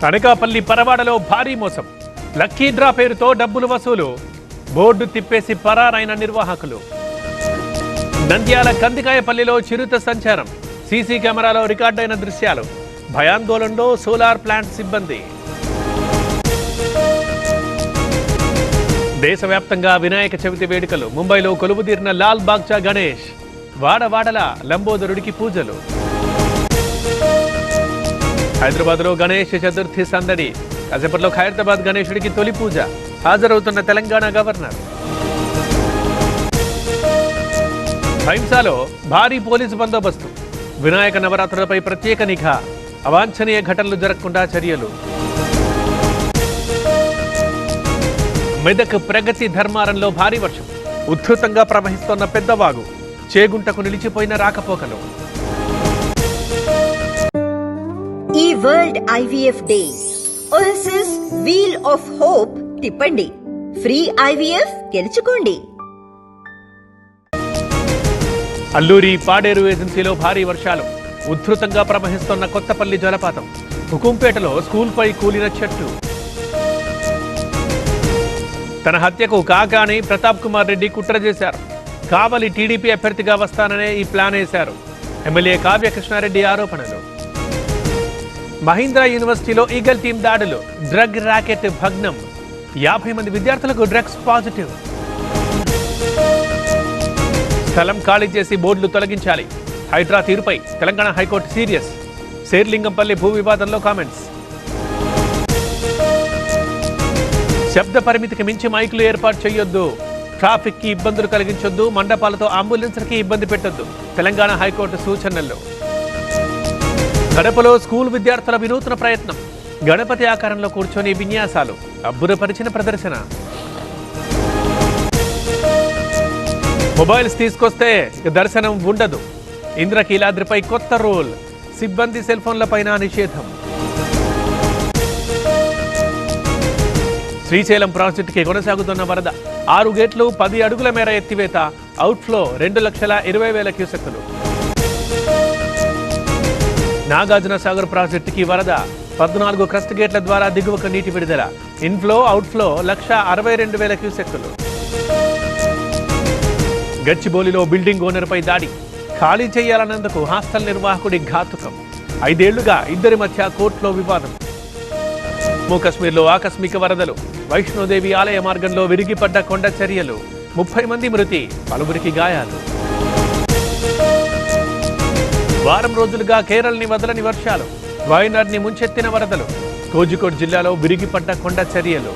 అనకాపల్లి పరవాడలో భారీ మోసం. Lucky draw పేరుతో డబ్బులు వసూలు. బోర్డు తిప్పేసి పరారైన నిర్వాహకులు. నంద్యాల కందికాయపల్లిలో చిరుత సంచారం. సీసీ కెమెరాలో రికార్డైన దృశ్యాలు. భయాందోళనలో సోలార్ ప్లాంట్ సిబ్బంది. దేశవ్యాప్తంగా వినాయక చవితి వేడుకలు. ముంబైలో కొలువుదీరిన లాల్ బాగ్చా గణేష్. వాడవాడల లంబోదరుడికి పూజలు. హైదరాబాద్లో గణేష్ చతుర్థి సందడి. కాసేపట్లో ఖైరతాబాద్ గణేశుడికి తొలి పూజ. హాజరవుతున్న తెలంగాణ గవర్నర్. భైంసాలో భారీ పోలీసు బందోబస్తు. వినాయక నవరాత్రులపై ప్రత్యేక నిఘా. అవాంఛనీయ ఘటనలు జరగకుండా చర్యలు. మెదక్ ప్రగతి ధర్మారంలో భారీ వర్షం. ఉధృతంగా ప్రవహిస్తోన్న పెద్దవాగు. చేగుంటకు నిలిచిపోయిన రాకపోకలు. ఈ world IVF day OSS wheel of hope తిప్పండి. ఫ్రీ ఐవీఎఫ్ గెలుచుకోండి. అల్లూరి పాడేరు ఏజెన్సీలో భారీ వర్షాలు. ఉధృతంగా ప్రవహిస్తోన్న కొత్తపల్లి జలపాతం. హుకుంపేటలో స్కూల్పై కూలిన చెట్టు. తన హత్యకు కాకాని ప్రతాప్ కుమార్ రెడ్డి కుట్ర చేశారు. కావలి టీడీపీ అభ్యర్థిగా వస్తాననే ఈ ప్లాన్ వేశారు. ఎమ్మెల్యే కావ్య కృష్ణారెడ్డి ఆరోపణలు. మహీంద్రా యూనివర్సిటీలో ఈగల్ టీం దాడులు. డ్రగ్ ర్యాకెట్ భగ్నం. 50 మంది విద్యార్థులకు డ్రగ్స్ పాజిటివ్. స్థలం ఖాళీ చేసి బోర్డులు తొలగించాలి. హైడ్రా తీరుపై తెలంగాణ హైకోర్టు సీరియస్. శేర్లింగంపల్లి భూ వివాదంలో కామెంట్స్. శబ్ద పరిమితికి మించి మైకులు ఏర్పాటు చేయొద్దు. ట్రాఫిక్ కి ఇబ్బందులు కలిగించొద్దు. మండపాలతో అంబులెన్స్లకి ఇబ్బంది పెట్టొద్దు. తెలంగాణ హైకోర్టు సూచనల్లో. గడపలో స్కూల్ విద్యార్థుల వినూత్న ప్రయత్నం. గణపతి ఆకారంలో కూర్చొని విన్యాసాలు. అబ్బురపరిచిన ప్రదర్శన. మొబైల్స్ తీసుకొస్తే దర్శనం ఉండదు. ఇంద్రకీలాద్రిపై కొత్త రూల్. సిబ్బంది సెల్ ఫోన్లపైన నిషేధం. శ్రీశైలం ప్రాజెక్టుకి కొనసాగుతున్న వరద. 6 గేట్లు 10 అడుగుల మేర ఎత్తివేత. అవుట్ఫ్లో 2,20,000 క్యూసెక్కులు. నాగార్జున సాగర్ ప్రాజెక్టుకి వరద. 14 క్రస్ట్ గేట్ల ద్వారా దిగువకు నీటి విడుదల. Inflow outflow 1,62,000 క్యూసెక్కులు. గచ్చిబౌలిలో బిల్డింగ్ ఓనర్పై దాడి. ఖాళీ చేయాలన్నందుకు హాస్టల్ నిర్వాహకుడి ఘాతుకం. 5 ఏళ్లుగా ఇద్దరి మధ్య కోర్టులో వివాదం. జమ్మూ కశ్మీర్లో ఆకస్మిక వరదలు. వైష్ణోదేవి ఆలయ మార్గంలో విరిగిపడ్డ కొండ చర్యలు. 30 మంది మృతి, పలువురికి గాయాలు. వారం రోజులుగా కేరళని వదలని వర్షాలు. వయనాడ్ని ముంచెత్తిన వరదలు. కోజికోడ్ జిల్లాలో విరిగిపడ్డ కొండ చర్యలు.